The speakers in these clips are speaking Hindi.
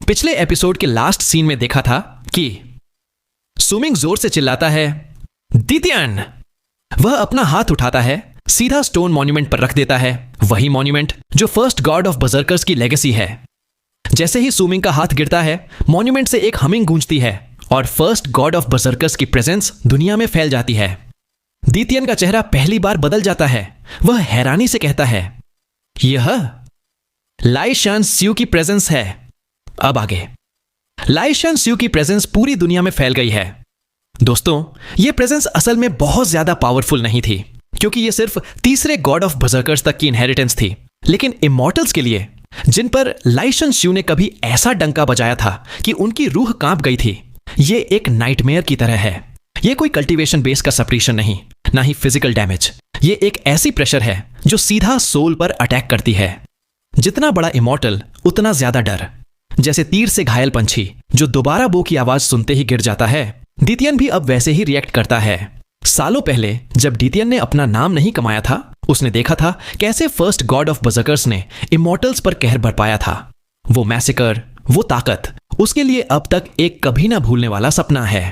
पिछले एपिसोड के लास्ट सीन में देखा था कि सुमिंग जोर से चिल्लाता है, दितियन। वह अपना हाथ उठाता है, सीधा स्टोन मॉन्यूमेंट पर रख देता है, वही मॉन्यूमेंट जो फर्स्ट गॉड ऑफ बजर्कर्स की लेगेसी है। जैसे ही सुमिंग का हाथ गिरता है, मॉन्यूमेंट से एक हमिंग गूंजती है और फर्स्ट गॉड ऑफ बजर्कर्स की प्रेजेंस दुनिया में फैल जाती है। दितियन का चेहरा पहली बार बदल जाता है। वह हैरानी से कहता है, यह लाई शान स्यू की प्रेजेंस है। अब आगे लाई शान स्यू की प्रेजेंस पूरी दुनिया में फैल गई है। दोस्तों, यह प्रेजेंस असल में बहुत ज्यादा पावरफुल नहीं थी, क्योंकि यह सिर्फ तीसरे गॉड ऑफ बजर्कर्स तक की इनहेरिटेंस थी। लेकिन इमॉर्टल्स के लिए, जिन पर लाई शान स्यू ने कभी ऐसा डंका बजाया था कि उनकी रूह कांप गई थी, यह एक नाइटमेयर की तरह है। यह कोई कल्टीवेशन बेस का सप्रेशन नहीं, ना ही फिजिकल डैमेज। यह एक ऐसी प्रेशर है जो सीधा सोल पर अटैक करती है। जितना बड़ा इमॉर्टल, उतना ज्यादा डर। जैसे तीर से घायल पंछी जो दोबारा बो की आवाज सुनते ही गिर जाता है, दितियन भी अब वैसे ही रिएक्ट करता है। सालों पहले जब दितियन ने अपना नाम नहीं कमाया था, उसने देखा था कैसे फर्स्ट गॉड ऑफ बजर्कर्स ने इमॉर्टल्स पर कहर बरपाया था। वो मैसेकर, वो ताकत, उसके लिए अब तक एक कभी ना भूलने वाला सपना है।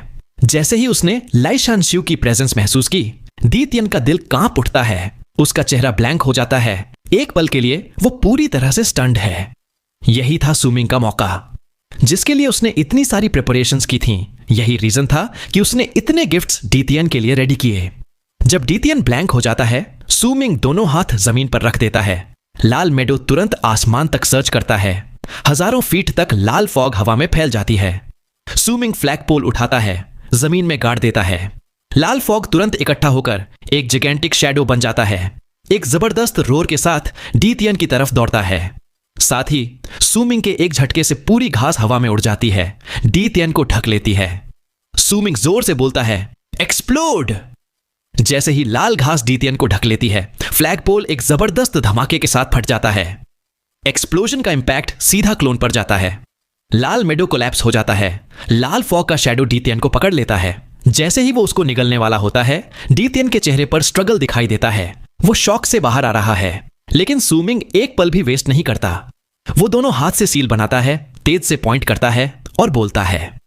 जैसे ही उसने लाई शान स्यू की प्रेजेंस महसूस की, दितियन का दिल कांप उठता है। उसका चेहरा ब्लैंक हो जाता है। एक पल के लिए वो पूरी तरह से स्टन्ड है। यही था सुमिंग का मौका, जिसके लिए उसने इतनी सारी प्रिपरेशंस की थीं। यही रीजन था कि उसने इतने गिफ्ट्स दितियन के लिए रेडी किए। जब दितियन ब्लैंक हो जाता है, सुमिंग दोनों हाथ जमीन पर रख देता है। लाल मेडो तुरंत आसमान तक सर्च करता है। हजारों फीट तक लाल फॉग हवा में फैल जाती है। सुमिंग फ्लैग पोल उठाता है, जमीन में गाड़ देता है। लाल फॉग तुरंत इकट्ठा होकर एक जिगेंटिक शैडो बन जाता है। एक जबरदस्त रोर के साथ दितियन की तरफ दौड़ता है। साथ ही सुमिंग के एक झटके से पूरी घास हवा में उड़ जाती है, दितियन को ढक लेती है। सुमिंग जोर से बोलता है, एक्सप्लोड। जैसे ही लाल घास दितियन को ढक लेती है, फ्लैग पोल एक जबरदस्त धमाके के साथ फट जाता है। एक्सप्लोजन का इंपैक्ट सीधा क्लोन पर जाता है। लाल मेडो कोलैप्स हो जाता है। लाल फॉग का शैडो दितियन को पकड़ लेता है। जैसे ही वो उसको निगलने वाला होता है, दितियन के चेहरे पर स्ट्रगल दिखाई देता है। वो शॉक से बाहर आ रहा है, लेकिन सुमिंग एक पल भी वेस्ट नहीं करता। वो दोनों हाथ से सील बनाता है, तेज से पॉइंट करता है और बोलता है,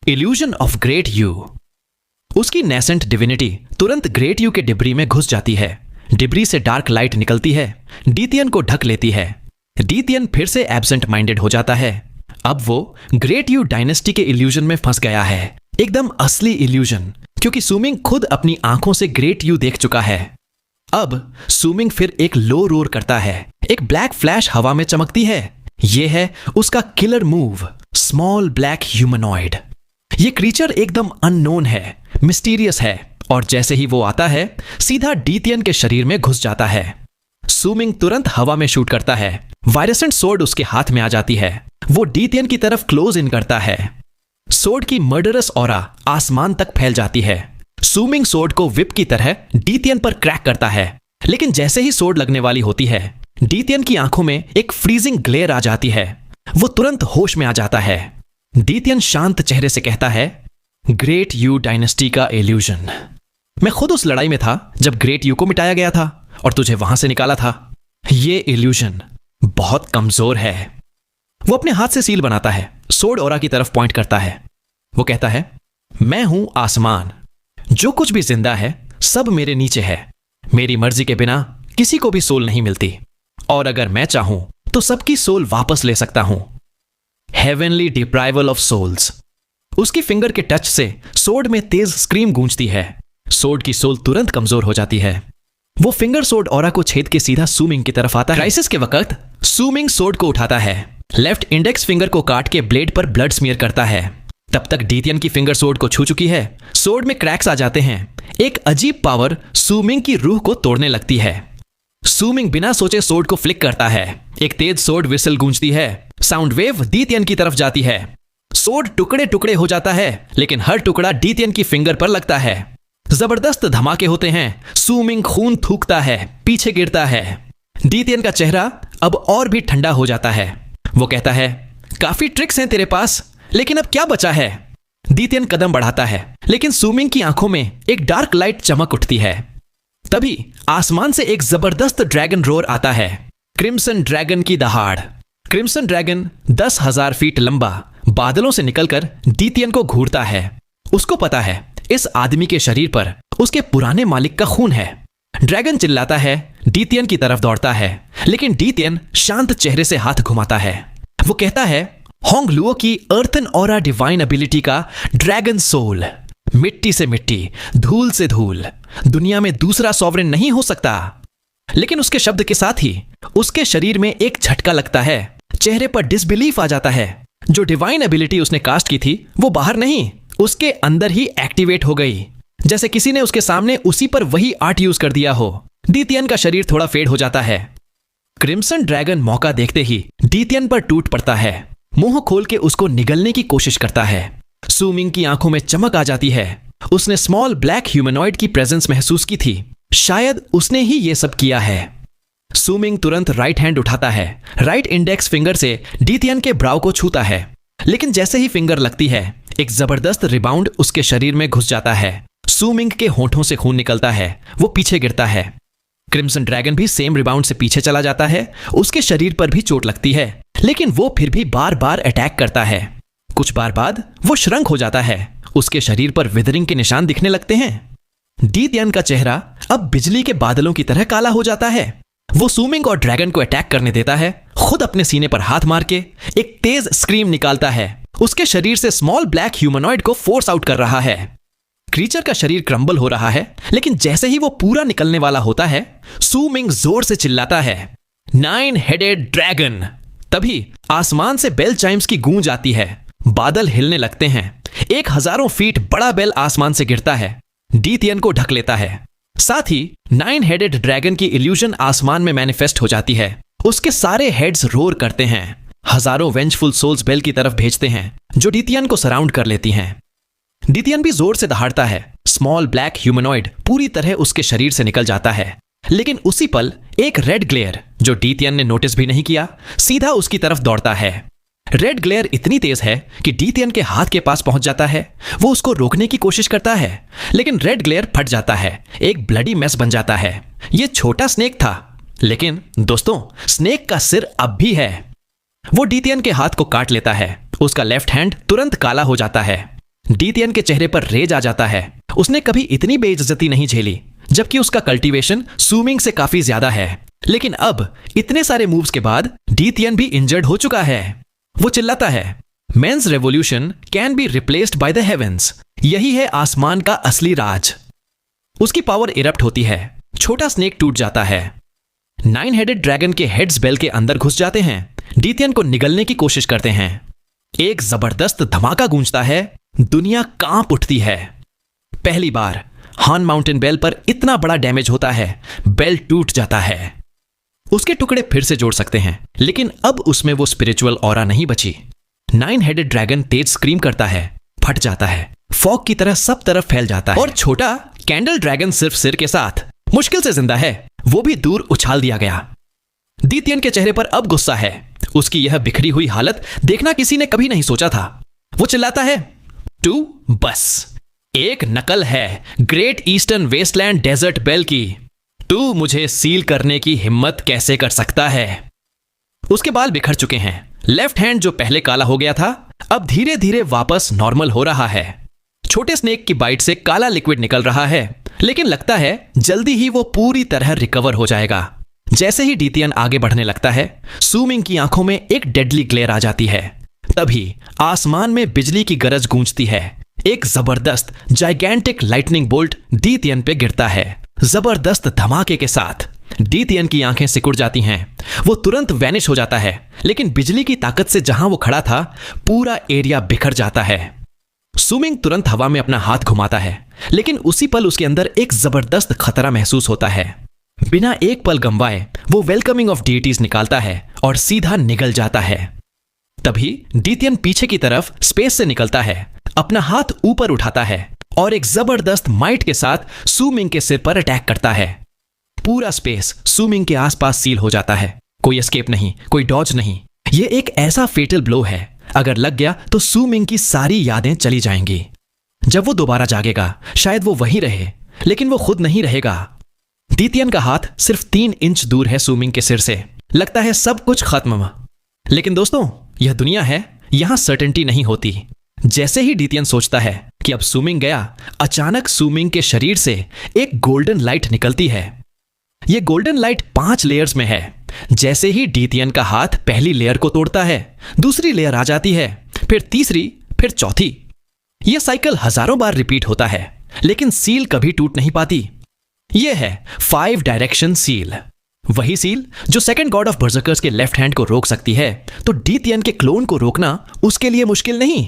इल्यूजन ऑफ ग्रेट यू। उसकी नेसेंट डिविनिटी तुरंत ग्रेट यू के डिब्री में घुस जाती है। डिब्री से डार्क लाइट निकलती है, दितियन को ढक लेती है। दितियन फिर से एब्सेंट माइंडेड हो जाता है। अब वो ग्रेट यू डायनेस्टी के इल्यूजन में फंस गया है, एकदम असली इल्यूजन, क्योंकि सुमिंग खुद अपनी आंखों से ग्रेट यू देख चुका है। अब सुमिंग फिर एक लो रोर करता है। एक ब्लैक फ्लैश हवा में चमकती है। यह है उसका killer move, small black humanoid. यह क्रीचर एकदम अननोन है, मिस्टीरियस है, और जैसे ही वो आता है, सीधा दितियन के शरीर में घुस जाता है। सुमिंग तुरंत हवा में शूट करता है। वायरसेंट सोर्ड उसके हाथ में आ जाती है। वो दितियन की तरफ क्लोज इन करता है। सोर्ड की मर्डरस ऑरा आसमान तक फैल जाती है। सुमिंग सोर्ड को विप की तरह दितियन पर क्रैक करता है, लेकिन जैसे ही सोर्ड लगने वाली होती है, दितियन की आंखों में एक फ्रीजिंग ग्लेयर आ जाती है। वो तुरंत होश में आ जाता है। दितियन शांत चेहरे से कहता है, ग्रेट यू डायनेस्टी का इल्यूजन। मैं खुद उस लड़ाई में था जब ग्रेट यू को मिटाया गया था और तुझे वहां से निकाला था। ये इल्यूजन बहुत कमजोर है। वो अपने हाथ से सील बनाता है, सोर्ड ऑरा की तरफ पॉइंट करता है। वो कहता है, मैं हूं आसमान। जो कुछ भी जिंदा है सब मेरे नीचे है। मेरी मर्जी के बिना किसी को भी सोल नहीं मिलती, और अगर मैं चाहूं तो सबकी सोल वापस ले सकता हूं। Heavenly deprival of souls. उसकी फिंगर के टच से सोर्ड में तेज स्क्रीम गूंजती है। सोर्ड की सोल तुरंत कमजोर हो जाती है। वो फिंगर सोर्ड ऑरा को छेद के सीधा सुमिंग की तरफ आता है। क्राइसिस के वक्त सुमिंग सोर्ड को उठाता है, लेफ्ट इंडेक्स फिंगर को काट के ब्लेड पर ब्लड स्मीयर करता है। तब तक दितियन की फिंगर सोर्ड को छू चुकी है। सोर्ड में क्रैक्स आ जाते हैं। एक अजीब पावर सुमिंग की रूह को तोड़ने लगती है। सुमिंग बिना सोचे सोर्ड को फ्लिक करता है। एक तेज सोर्ड विसल गूंजती है। साउंड वेव दितियन की तरफ जाती है। सोर्ड टुकड़े टुकड़े हो जाता है, लेकिन हर टुकड़ा दितियन की फिंगर पर लगता है। जबरदस्त धमाके होते हैं। सुमिंग खून थूकता है, पीछे गिरता है। दितियन का चेहरा अब और भी ठंडा हो जाता है। वो कहता है, काफी ट्रिक्स हैं तेरे पास, लेकिन अब क्या बचा है। दितियन कदम बढ़ाता है, लेकिन सुमिंग की आंखों में एक डार्क लाइट चमक उठती है। तभी आसमान से एक जबरदस्त ड्रैगन रोर आता है। क्रिम्सन ड्रैगन की दहाड़। क्रिम्सन ड्रैगन 10,000 फीट लंबा बादलों से निकलकर डीतियन को घूरता है। उसको पता है इस आदमी के शरीर पर उसके पुराने मालिक का खून है। ड्रैगन चिल्लाता है, डीतियन की तरफ दौड़ता है, लेकिन डीतियन शांत चेहरे से हाथ घुमाता है। वो कहता है, होंग लुओ की अर्थन ऑरा डिवाइन एबिलिटी का ड्रैगन सोल, मिट्टी से मिट्टी, धूल से धूल, दुनिया में दूसरा सॉवरेन नहीं हो सकता। लेकिन उसके शब्द के साथ ही उसके शरीर में एक झटका लगता है। चेहरे पर डिसबिलीफ आ जाता है। जो डिवाइन एबिलिटी उसने कास्ट की थी वो बाहर नहीं, उसके अंदर ही एक्टिवेट हो गई, जैसे किसी ने उसके सामने उसी पर वही आर्ट यूज कर दिया हो। डीतियन का शरीर थोड़ा फेड हो जाता है। क्रिम्सन ड्रैगन मौका देखते ही डीतियन पर टूट पड़ता है। मुंह खोल के उसको निगलने की कोशिश करता है। सू मिंग की आंखों में चमक आ जाती है। उसने स्मॉल ब्लैक ह्यूमनॉइड की प्रेजेंस महसूस की थी। शायद उसने ही ये सब किया है। सू मिंग तुरंत राइट हैंड उठाता है, राइट इंडेक्स फिंगर से डीतियन के ब्राउ को छूता है, लेकिन जैसे ही फिंगर लगती है एक जबरदस्त रिबाउंड उसके शरीर में घुस जाता है। सू मिंग के होंठों से खून निकलता है। वो पीछे गिरता है। क्रिम्सन ड्रैगन भी सेम रिबाउंड से पीछे चला जाता है। उसके शरीर पर भी चोट लगती है, लेकिन वो फिर भी बार बार अटैक करता है। कुछ बार बाद वो श्रंक हो जाता है। उसके शरीर पर विदरिंग के निशान दिखने लगते हैं। डीतियन का चेहरा अब बिजली के बादलों की तरह काला हो जाता है। वो सू मिंग और ड्रैगन को अटैक करने देता है। खुद अपने सीने पर हाथ मार के एक तेज स्क्रीम निकालता है। उसके शरीर से स्मॉल ब्लैक ह्यूमनॉइड को फोर्स आउट कर रहा है। क्रीचर का शरीर क्रम्बल हो रहा है, लेकिन जैसे ही वो पूरा निकलने वाला होता है सू मिंग जोर से चिल्लाता है, 9 हेडेड ड्रैगन। तभी आसमान से बेल चाइम्स की गूंज आती है। बादल हिलने लगते हैं। एक हजारों फीट बड़ा बेल आसमान से गिरता है, डीतियन को ढक लेता है। साथ ही 9 हेडेड ड्रैगन की इल्यूजन आसमान में मैनिफेस्ट हो जाती है। उसके सारे हेड्स रोर करते हैं। हजारों वेंजफुल सोल्स बेल की तरफ भेजते हैं, जो डीतियन को सराउंड कर लेती हैं। डीतियन भी जोर से दहाड़ता है। स्मॉल ब्लैक ह्यूमनॉइड पूरी तरह उसके शरीर से निकल जाता है, लेकिन उसी पल एक रेड ग्लेयर, जो डीतियन ने नोटिस भी नहीं किया, सीधा उसकी तरफ दौड़ता है। रेड ग्लेयर इतनी तेज है कि डीतियन के हाथ के पास पहुंच जाता है। वो उसको रोकने की कोशिश करता है, लेकिन रेड ग्लेयर फट जाता है। एक ब्लडी मेस बन जाता है। ये छोटा स्नेक था, लेकिन दोस्तों स्नेक का सिर अब भी है। वो डीतियन के हाथ को काट लेता है। उसका लेफ्ट हैंड तुरंत काला हो जाता है। डीतियन के चेहरे पर रेज आ जाता है। उसने कभी इतनी बेइज्जती नहीं झेली, जबकि उसका कल्टीवेशन सू मिंग से काफी ज्यादा है। लेकिन अब इतने सारे मूव्स के बाद डीतियन भी इंजर्ड हो चुका है। वो चिल्लाता है, men's revolution can be replaced by the heavens. यही है आसमान का असली राज। उसकी पावर इरप्ट होती है। छोटा स्नेक टूट जाता है। 9 हेडेड ड्रैगन के हेड्स बेल के अंदर घुस जाते हैं। डीतियन को निगलने की कोशिश करते हैं। एक जबरदस्त धमाका गूंजता है। दुनिया कांप उठती है। पहली बार हान माउंटेन बेल पर इतना बड़ा डैमेज होता है। बेल टूट जाता है। उसके टुकड़े फिर से जोड़ सकते हैं, लेकिन अब उसमें वो स्पिरिचुअल ऑरा नहीं बची। 9 हेडेड ड्रैगन तेज स्क्रीम करता है, फट जाता है, फॉग की तरह सब तरफ फैल जाता है। और छोटा कैंडल ड्रैगन सिर्फ सिर के साथ मुश्किल से जिंदा है। वो भी दूर उछाल दिया गया। डीतियन के चेहरे पर अब गुस्सा है। उसकी यह बिखरी हुई हालत देखना किसी ने कभी नहीं सोचा था। वो चिल्लाता है, तू बस एक नकल है great eastern wasteland desert bell की। तू मुझे सील करने की हिम्मत कैसे कर सकता है? उसके बाल बिखर चुके हैं। लेफ्ट हैंड जो पहले काला हो गया था, अब धीरे धीरे वापस नॉर्मल हो रहा है। छोटे स्नेक की बाइट से काला लिक्विड निकल रहा है, लेकिन लगता है जल्दी ही वो पूरी तरह रिकवर हो जाएगा। जैसे ही डीतियन आगे बढ़ने लगता है, सू मिंग की आंखों में एक डेडली ग्लेयर आ जाती है। तभी आसमान में बिजली की गरज गूंजती है। एक जबरदस्त जाइगेंटिक लाइटनिंग बोल्ट डीतियन पे गिरता है। जबरदस्त धमाके के साथ डीतियन की आंखें सिकुड़ जाती हैं। वो तुरंत वैनिश हो जाता है, लेकिन बिजली की ताकत से जहां वो खड़ा था पूरा एरिया बिखर जाता है। सू मिंग तुरंत हवा में अपना हाथ घुमाता है, लेकिन उसी पल उसके अंदर एक जबरदस्त खतरा महसूस होता है। बिना एक पल गंवाए वो वेलकमिंग ऑफ डीटीज निकालता है और सीधा निगल जाता है। तभी डीतियन पीछे की तरफ स्पेस से निकलता है, अपना हाथ ऊपर उठाता है और एक जबरदस्त माइट के साथ सू मिंग के सिर पर अटैक करता है। पूरा स्पेस सू मिंग के आसपास सील हो जाता है। कोई एस्केप नहीं, कोई डॉज नहीं। ये एक ऐसा फेटल ब्लो है, अगर लग गया तो सू मिंग की सारी यादें चली जाएंगी। जब वो दोबारा जागेगा शायद वो वहीं रहे, लेकिन वो खुद नहीं रहेगा। डीतियन का हाथ सिर्फ 3 इंच दूर है सू मिंग के सिर से। लगता है सब कुछ खत्म। लेकिन दोस्तों, यह दुनिया है, यहां सर्टेनिटी नहीं होती। जैसे ही डीतियन सोचता है कि अब सुमिंग गया, अचानक सुमिंग के शरीर से एक गोल्डन लाइट निकलती है। यह गोल्डन लाइट 5 लेयर्स में है। जैसे ही डीतियन का हाथ पहली लेयर को तोड़ता है, दूसरी लेयर आ जाती है, फिर तीसरी, फिर चौथी। यह साइकिल हजारों बार रिपीट होता है, लेकिन सील कभी टूट नहीं पाती। यह है 5 डायरेक्शन सील, वही सील जो सेकंड गॉड ऑफ बर्जर्कर्स के लेफ्ट हैंड को रोक सकती है, तो डीतियन के क्लोन को रोकना उसके लिए मुश्किल नहीं।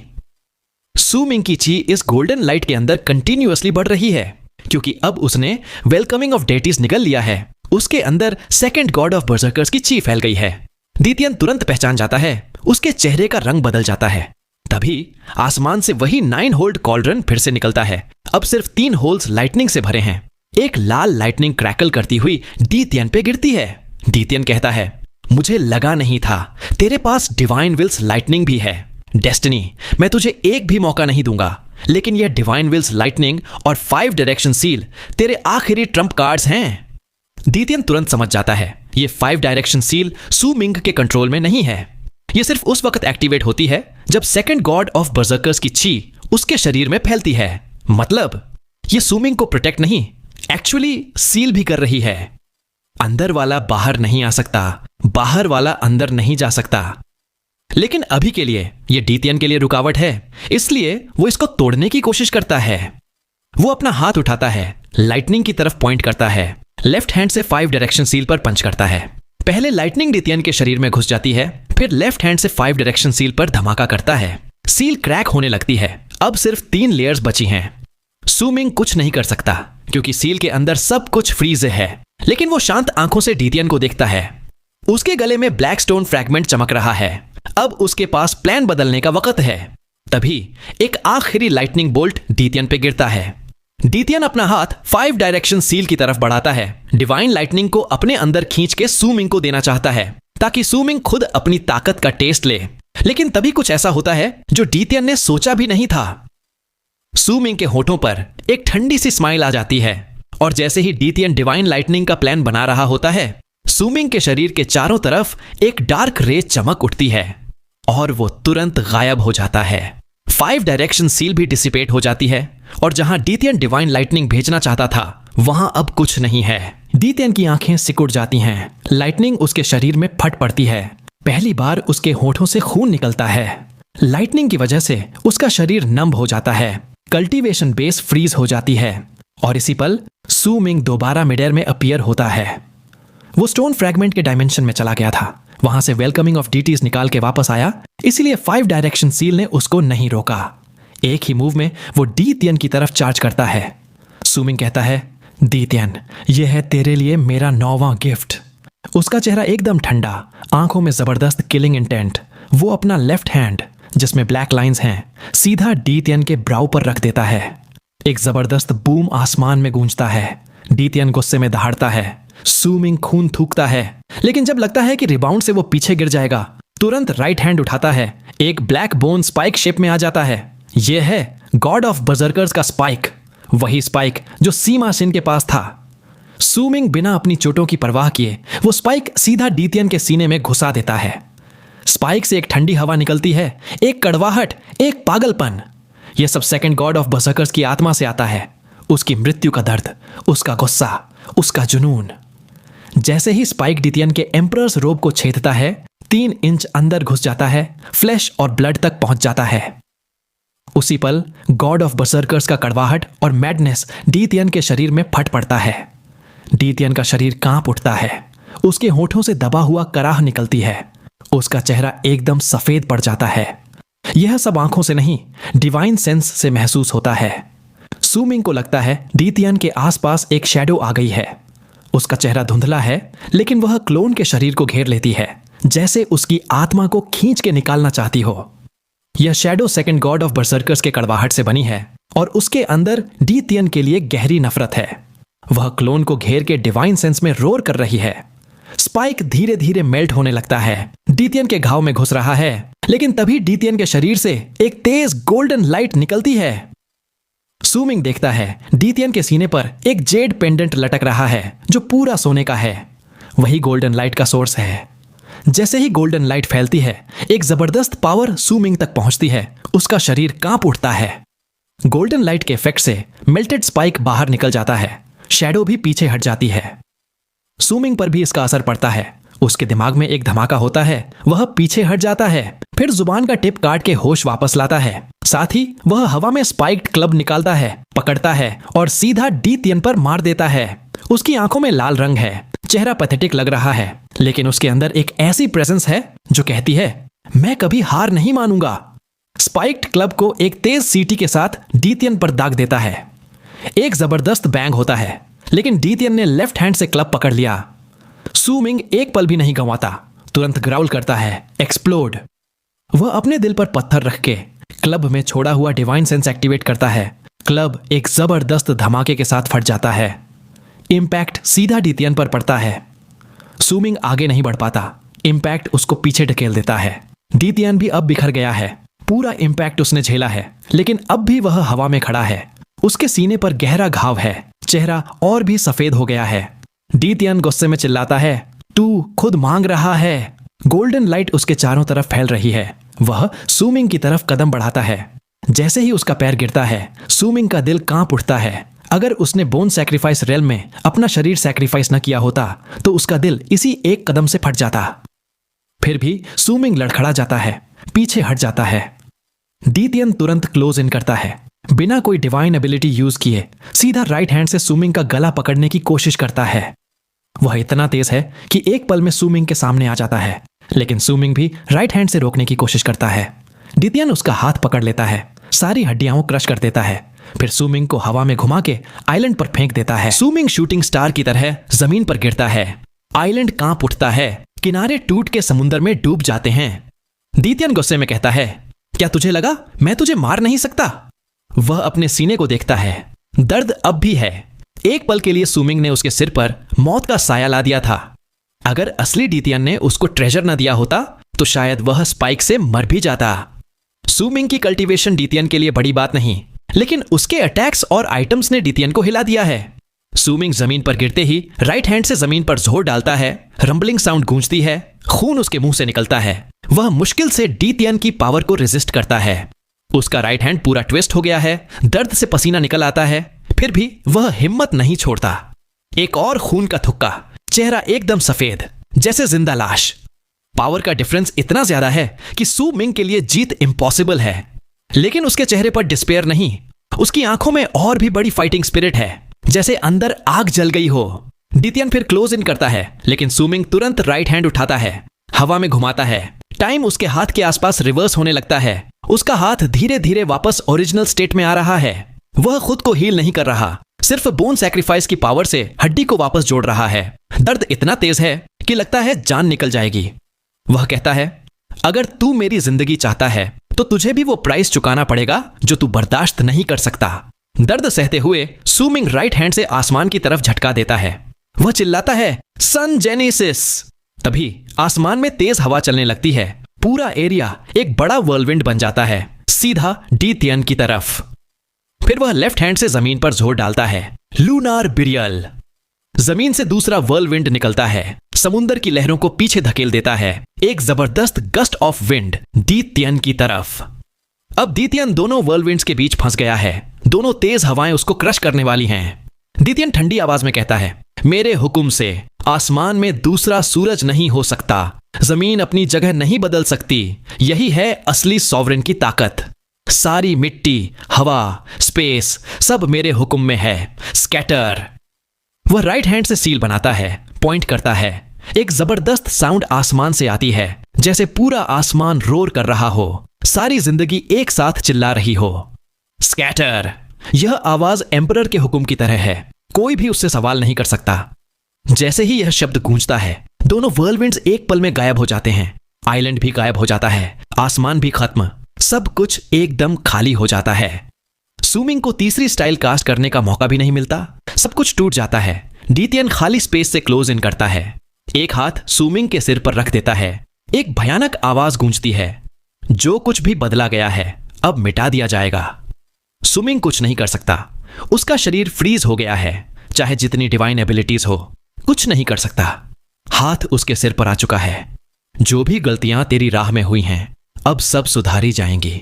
सुमिंग की ची इस गोल्डन लाइट के अंदर कंटिन्यूअसली बढ़ रही है, क्योंकि अब उसने वेलकमिंग ऑफ डेटीज निकल लिया है। उसके अंदर सेकंड गॉड ऑफ बर्जर्कर्स की ची फैल गई है। डीतियन तुरंत पहचान जाता है, उसके चेहरे का रंग बदल जाता है। तभी आसमान से वही 9 होल्ड कॉल्ड्रन फिर से निकलता है। अब सिर्फ 3 होल्स लाइटनिंग से भरे हैं। एक लाल लाइटनिंग क्रैकल करती हुई डीतियन पे गिरती है। डीतियन कहता है, मुझे लगा नहीं था, तेरे पास डिवाइन विल्स लाइटनिंग भी है। डेस्टिनी, मैं तुझे एक भी मौका नहीं दूंगा, लेकिन यह डिवाइन विल्स लाइटनिंग और 5 डायरेक्शन सील तेरे आखिरी ट्रम्प कार्ड्स हैं। डीतियन तुरंत समझ जाता है, यह 5 डायरेक्शन सील सुमिंग के कंट्रोल में नहीं है। यह सिर्फ उस वक्त एक्टिवेट होती है जब सेकंड गॉड ऑफ बर्जर्कर्स की ची उसके शरीर में फैलती है। मतलब यह सुमिंग को प्रोटेक्ट नहीं, एक्चुअली सील भी कर रही है। अंदर वाला बाहर नहीं आ सकता, बाहर वाला अंदर नहीं जा सकता। लेकिन अभी के लिए यह डीतियन के लिए रुकावट है, इसलिए वो इसको तोड़ने की कोशिश करता है। वो अपना हाथ उठाता है, लाइटनिंग की तरफ पॉइंट करता है, लेफ्ट हैंड से 5 डायरेक्शन सील पर पंच करता है। पहले लाइटनिंग डीतियन के शरीर में घुस जाती है, फिर लेफ्ट हैंड से 5 डायरेक्शन सील पर धमाका करता है। सील क्रैक होने लगती है। अब सिर्फ 3 लेयर्स बची हैं। सुमिंग कुछ नहीं कर सकता, क्योंकि सील के अंदर सब कुछ फ्रीज है। लेकिन वो शांत आंखों से डीतियन को देखता है। उसके गले में ब्लैक स्टोन फ्रैगमेंट चमक रहा है। अब उसके पास प्लान बदलने का वक्त है। तभी एक आखिरी लाइटनिंग बोल्ट डीतियन पे गिरता है। डीतियन अपना हाथ 5 डायरेक्शन सील की तरफ बढ़ाता है। डिवाइन लाइटनिंग को अपने अंदर खींच के सुमिंग को देना चाहता है, ताकि सुमिंग खुद अपनी ताकत का टेस्ट ले। लेकिन तभी कुछ ऐसा होता है जो डीतियन ने सोचा भी नहीं था। सुमिंग के होठों पर एक ठंडी सी स्माइल आ जाती है, और जैसे ही डीतियन डिवाइन लाइटनिंग का प्लान बना रहा होता है, सुमिंग के शरीर के चारों तरफ एक डार्क रे चमक उठती है और वो तुरंत गायब हो जाता है। 5 डायरेक्शन सील भी डिसिपेट हो जाती है, और जहां डीतियन डिवाइन लाइटनिंग भेजना चाहता था, वहां अब कुछ नहीं है। डीतियन की आंखें सिकुड़ जाती हैं। लाइटनिंग उसके शरीर में फट पड़ती है। पहली बार उसके होठों से खून निकलता है। लाइटनिंग की वजह से उसका शरीर नंब हो जाता है। कल्टीवेशन बेस फ्रीज हो जाती है, और इसी पल सुमिंग दोबारा मिड एयर में अपीयर होता है। वो स्टोन फ्रैगमेंट के डायमेंशन में चला गया था। वहां से वेलकमिंग ऑफ डीटीज निकाल के वापस आया, इसीलिए 5 डायरेक्शन सील ने उसको नहीं रोका। एक ही मूव में वो डीतियन की तरफ चार्ज करता है। सुमिंग कहता है, डीतियन, यह है तेरे लिए मेरा 9वां गिफ्ट। उसका चेहरा एकदम ठंडा, आंखों में जबरदस्त किलिंग इंटेंट। वो अपना लेफ्ट हैंड, जिसमें ब्लैक लाइंस हैं, सीधा डीतियन के ब्राउ पर रख देता है। एक जबरदस्त बूम आसमान में गूंजता है। डीतियन गुस्से में दहाड़ता है। सुमिंग खून थूकता है, लेकिन जब लगता है कि रिबाउंड से वो पीछे गिर जाएगा, तुरंत राइट हैंड उठाता है। एक ब्लैक बोन स्पाइक शेप में आ जाता है। यह है गॉड ऑफ बर्जर्कर्स का स्पाइक, वही स्पाइक जो सीमा सिन के पास था। सुमिंग बिना अपनी चोटों की परवाह किए वो स्पाइक सीधा डीतियन के सीने में घुसा देता है। स्पाइक से एक ठंडी हवा निकलती है, एक कड़वाहट, एक पागलपन। यह सब सेकंड गॉड ऑफ बर्जर्कर्स की आत्मा से आता है। उसकी मृत्यु का दर्द, उसका गुस्सा, उसका जुनून। जैसे ही स्पाइक डीतियन के एम्परर्स रोब को छेदता है, 3 इंच अंदर घुस जाता है, फ्लैश और ब्लड तक पहुंच जाता है। उसी पल गॉड ऑफ बर्सर्कर्स का कड़वाहट और मैडनेस डीतियन के शरीर में फट पड़ता है। डीतियन का शरीर कांप उठता है। उसके होठों से दबा हुआ कराह निकलती है। उसका चेहरा एकदम सफेद पड़ जाता है। यह सब आंखों से नहीं, डिवाइन सेंस से महसूस होता है। सुमिंग को लगता है डीतियन के आसपास एक शैडो आ गई है। उसका चेहरा धुंधला है, लेकिन वह क्लोन के शरीर को घेर लेती है, जैसे उसकी आत्मा को खींच के निकालना चाहती हो। यह शैडो सेकंड गॉड ऑफ बर्सर्कर्स के कड़वाहट से बनी है, और उसके अंदर डीतियन के लिए गहरी नफरत है। वह क्लोन को घेर के डिवाइन सेंस में रोर कर रही है। स्पाइक धीरे धीरे मेल्ट होने लगता है, डीतियन के घाव में घुस रहा है, लेकिन तभी डीतियन के शरीर से एक तेज गोल्डन लाइट निकलती है। सुमिंग देखता है डीतियन के सीने पर एक जेड पेंडेंट लटक रहा है, जो पूरा सोने का है। वही गोल्डन लाइट का सोर्स है। जैसे ही गोल्डन लाइट फैलती है, एक जबरदस्त पावर सू मिंग तक पहुंचती है। उसका शरीर कांप उठता है। गोल्डन लाइट के इफेक्ट से मेल्टेड स्पाइक बाहर निकल जाता है। शैडो भी पीछे हट जाती है। सू मिंग पर भी इसका असर पड़ता है। उसके दिमाग में एक धमाका होता है। वह पीछे हट जाता है, फिर जुबान का टिप काट के होश वापस लाता है। साथ ही वह हवा में स्पाइक्ड क्लब निकालता है, पकड़ता है और सीधा डी तियन पर मार देता है। उसकी आंखों में लाल रंग है, चेहरा पैथेटिक लग रहा है, लेकिन उसके अंदर एक ऐसी प्रेजेंस है जो कहती है, मैं कभी हार नहीं मानूंगा। स्पाइक्ड क्लब को एक तेज सीटी के साथ डी तियन पर दाग देता है। एक जबरदस्त बैंग होता है, लेकिन डी तियन ने लेफ्ट हैंड से क्लब पकड़ लिया। सू मिंग एक पल भी नहीं गंवाता, तुरंत ग्राउल करता है, एक्सप्लोड। वह अपने दिल पर पत्थर रख के क्लब में छोड़ा हुआ डिवाइन सेंस एक्टिवेट करता है। क्लब एक जबरदस्त धमाके के साथ फट जाता है। इंपैक्ट सीधा डी तियन पर पड़ता है। सू मिंग आगे नहीं बढ़ पाता, इंपैक्ट उसको पीछे ढकेल देता है। डी तियन भी अब बिखर गया है। पूरा इंपैक्ट उसने झेला है, लेकिन अब भी वह हवा में खड़ा है। उसके सीने पर गहरा घाव है, चेहरा और भी सफेद हो गया है। डी तियन गुस्से में चिल्लाता है, तू खुद मांग रहा है। गोल्डन लाइट उसके चारों तरफ फैल रही है। वह सू मिंग की तरफ कदम बढ़ाता है। जैसे ही उसका पैर गिरता है, सू मिंग का दिल कांप उठता है। अगर उसने बोन सैक्रिफाइस रेल में अपना शरीर सैक्रिफाइस न किया होता तो उसका दिल इसी एक कदम से फट जाता। फिर भी सू मिंग लड़खड़ा जाता है, पीछे हट जाता है। डी तियन तुरंत क्लोज इन करता है। बिना कोई डिवाइन एबिलिटी यूज किए सीधा राइट हैंड से सू मिंग का गला पकड़ने की कोशिश करता है। वह इतना तेज है कि एक पल में सू मिंग के सामने आ जाता है, लेकिन सू मिंग भी राइट हैंड से रोकने की कोशिश करता है। डी तियन उसका हाथ पकड़ लेता है, सारी हड्डियां क्रश कर देता है, फिर सू मिंग को हवा में घुमा के आइलैंड पर फेंक देता है। सू मिंग शूटिंग स्टार की तरह जमीन पर गिरता है। आइलैंड कांप उठता है, किनारे टूट के समुद्र में डूब जाते हैं। डी तियन गुस्से में कहता है, क्या तुझे लगा मैं तुझे मार नहीं सकता? वह अपने सीने को देखता है। दर्द अब भी है। एक पल के लिए सू मिंग ने उसके सिर पर मौत का साया ला दिया था। अगर असली डी तियन ने उसको ट्रेजर न दिया होता तो शायद वह स्पाइक से मर भी जाता। सू मिंग की कल्टीवेशन डी तियन के लिए बड़ी बात नहीं, लेकिन उसके अटैक्स और आइटम्स ने डी तियन को हिला दिया है। सू मिंग जमीन पर गिरते ही राइट हैंड से जमीन पर जोर डालता है। रंबलिंग साउंड गूंजती है, खून उसके मुंह से निकलता है। वह मुश्किल से डी तियन की पावर को रेजिस्ट करता है। उसका राइट हैंड पूरा ट्विस्ट हो गया है, दर्द से पसीना निकल आता है, फिर भी वह हिम्मत नहीं छोड़ता। एक और खून का थुक्का, चेहरा एकदम सफेद जैसे जिंदा लाश। पावर का डिफरेंस इतना ज्यादा है कि सू मिंग के लिए जीत इम्पॉसिबल है, लेकिन उसके चेहरे पर डिस्पेयर नहीं, उसकी आंखों में और भी बड़ी फाइटिंग स्पिरिट है, जैसे अंदर आग जल गई हो। डी तियन फिर क्लोज इन करता है, लेकिन सू मिंग तुरंत राइट हैंड उठाता है, हवा में घुमाता है। टाइम उसके हाथ के आसपास रिवर्स होने लगता है। उसका हाथ धीरे धीरे वापस ओरिजिनल स्टेट में आ रहा है। वह खुद को हील नहीं कर रहा, सिर्फ बोन सैक्रिफाइस की पावर से हड्डी को वापस जोड़ रहा है। दर्द इतना तेज है कि लगता है जान निकल जाएगी। वह कहता है, अगर तू मेरी जिंदगी चाहता है तो तुझे भी वो प्राइस चुकाना पड़ेगा जो तू बर्दाश्त नहीं कर सकता। दर्द सहते हुए सू मिंग राइट हैंड से आसमान की तरफ झटका देता है। वह चिल्लाता है, सन जेनेसिस। तभी आसमान में तेज हवा चलने लगती है। पूरा एरिया एक बड़ा व्हर्लविंड बन जाता है, सीधा डी तियन की तरफ। फिर वह लेफ्ट हैंड से जमीन पर जोर डालता है, लूनार बिरियल। जमीन से दूसरा व्हर्लविंड निकलता है, समुंदर की लहरों को पीछे धकेल देता है। एक जबरदस्त gust of wind D Teeyan की तरफ। अब डी तियन दोनों व्हर्लविंड्स के बीच फंस गया है। दोनों तेज हवाएं उसको क्रश करने वाली हैं। डी तियन ठंडी आवाज में कहता है, मेरे हुक्म से आसमान में दूसरा सूरज नहीं हो सकता, जमीन अपनी जगह नहीं बदल सकती। यही है असली सॉवरेन की ताकत। सारी मिट्टी, हवा, स्पेस सब मेरे हुक्म में है। स्कैटर। वह राइट हैंड से सील बनाता है, पॉइंट करता है। एक जबरदस्त साउंड आसमान से आती है, जैसे पूरा आसमान रोर कर रहा हो, सारी जिंदगी एक साथ चिल्ला रही हो। स्कैटर। यह आवाज एम्परर के हुक्म की तरह है, कोई भी उससे सवाल नहीं कर सकता। जैसे ही यह शब्द गूंजता है, दोनों व्हर्लविंड्स एक पल में गायब हो जाते हैं। आइलैंड भी गायब हो जाता है, आसमान भी खत्म, सब कुछ एकदम खाली हो जाता है। सू मिंग को तीसरी स्टाइल कास्ट करने का मौका भी नहीं मिलता, सब कुछ टूट जाता है। डी तियन खाली स्पेस से क्लोज इन करता है, एक हाथ सू मिंग के सिर पर रख देता है। एक भयानक आवाज गूंजती है, जो कुछ भी बदला गया है अब मिटा दिया जाएगा। सू मिंग कुछ नहीं कर सकता, उसका शरीर फ्रीज हो गया है, चाहे जितनी डिवाइन एबिलिटीज हो, कुछ नहीं कर सकता। हाथ उसके सिर पर आ चुका है। जो भी गलतियां तेरी राह में हुई हैं अब सब सुधारी जाएंगी।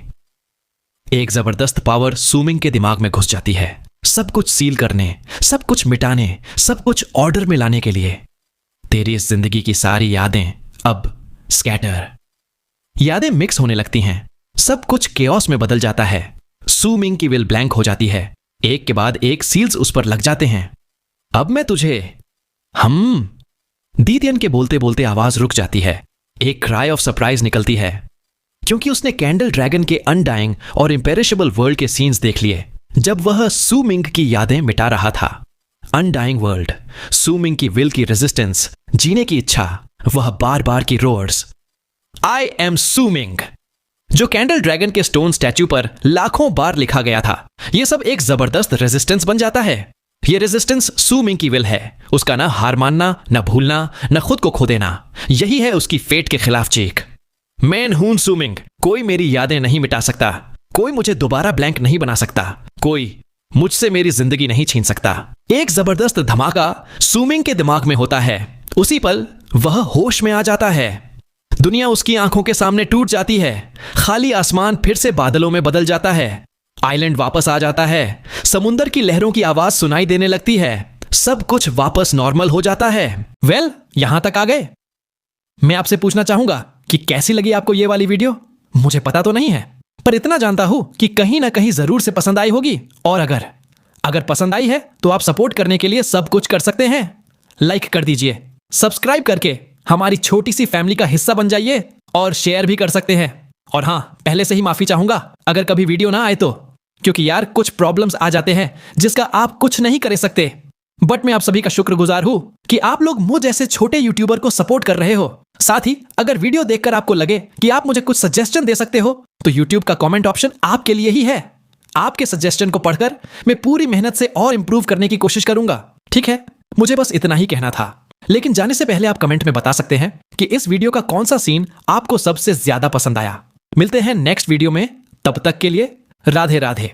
एक जबरदस्त पावर सूमिंग के दिमाग में घुस जाती है, सब कुछ सील करने, सब कुछ मिटाने, सब कुछ ऑर्डर में लाने के लिए। तेरी इस जिंदगी की सारी यादें अब स्कैटर। यादें मिक्स होने लगती हैं, सब कुछ केओस में बदल जाता है। सूमिंग की विल ब्लैंक हो जाती है, एक के बाद एक सील्स उस पर लग जाते हैं। अब मैं तुझे दीतियन के बोलते बोलते आवाज रुक जाती है। एक क्राई ऑफ सरप्राइज निकलती है, क्योंकि उसने कैंडल ड्रैगन के अनडाइंग और इम्पेरिशेबल वर्ल्ड के सीन्स देख लिए जब वह सूमिंग की यादें मिटा रहा था। अनडाइंग वर्ल्ड, सूमिंग की विल की रेजिस्टेंस, जीने की इच्छा, वह बार बार की रोर्स, आई एम सूमिंग, जो कैंडल ड्रैगन के स्टोन स्टैच्यू पर लाखों बार लिखा गया था। यह सब एक जबरदस्त रेजिस्टेंस बन जाता है। यह रेजिस्टेंस सूमिंग की विल है, उसका ना हार मानना, न भूलना, न खुद को खो देना। यही है उसकी फेट के खिलाफ चीख। मैन हून सूमिंग, कोई मेरी यादें नहीं मिटा सकता, कोई मुझे दोबारा ब्लैंक नहीं बना सकता, कोई मुझसे मेरी जिंदगी नहीं छीन सकता। एक जबरदस्त धमाका सूमिंग के दिमाग में होता है। उसी पल वह होश में आ जाता है। दुनिया उसकी आंखों के सामने टूट जाती है। खाली आसमान फिर से बादलों में बदल जाता है। आइलैंड वापस आ जाता है। समुंदर की लहरों की आवाज सुनाई देने लगती है। सब कुछ वापस नॉर्मल हो जाता है। वेल, यहां तक आ गए। मैं आपसे पूछना चाहूंगा कि कैसी लगी आपको ये वाली वीडियो। मुझे पता तो नहीं है, पर इतना जानता हूं कि कहीं ना कहीं जरूर से पसंद आई होगी। और अगर पसंद आई है तो आप सपोर्ट करने के लिए सब कुछ कर सकते हैं। लाइक कर दीजिए, सब्सक्राइब करके हमारी छोटी सी फैमिली का हिस्सा बन जाइए, और शेयर भी कर सकते हैं। और हां, पहले से ही माफी चाहूंगा अगर कभी वीडियो ना आए तो, क्योंकि यार कुछ प्रॉब्लम्स आ जाते हैं जिसका आप कुछ नहीं कर सकते। बट मैं आप सभी का शुक्रगुजार हूं कि आप लोग मुझ जैसे छोटे यूट्यूबर को सपोर्ट कर रहे हो। साथ ही अगर वीडियो देखकर आपको लगे कि आप मुझे कुछ सजेशन दे सकते हो तो यूट्यूब का कमेंट ऑप्शन आपके लिए ही है। आपके सजेशन को पढ़कर मैं पूरी मेहनत से और इंप्रूव करने की कोशिश करूंगा। ठीक है, मुझे बस इतना ही कहना था। लेकिन जाने से पहले आप कमेंट में बता सकते हैं कि इस वीडियो का कौन सा सीन आपको सबसे ज्यादा पसंद आया। मिलते हैं नेक्स्ट वीडियो में, तब तक के लिए राधे राधे।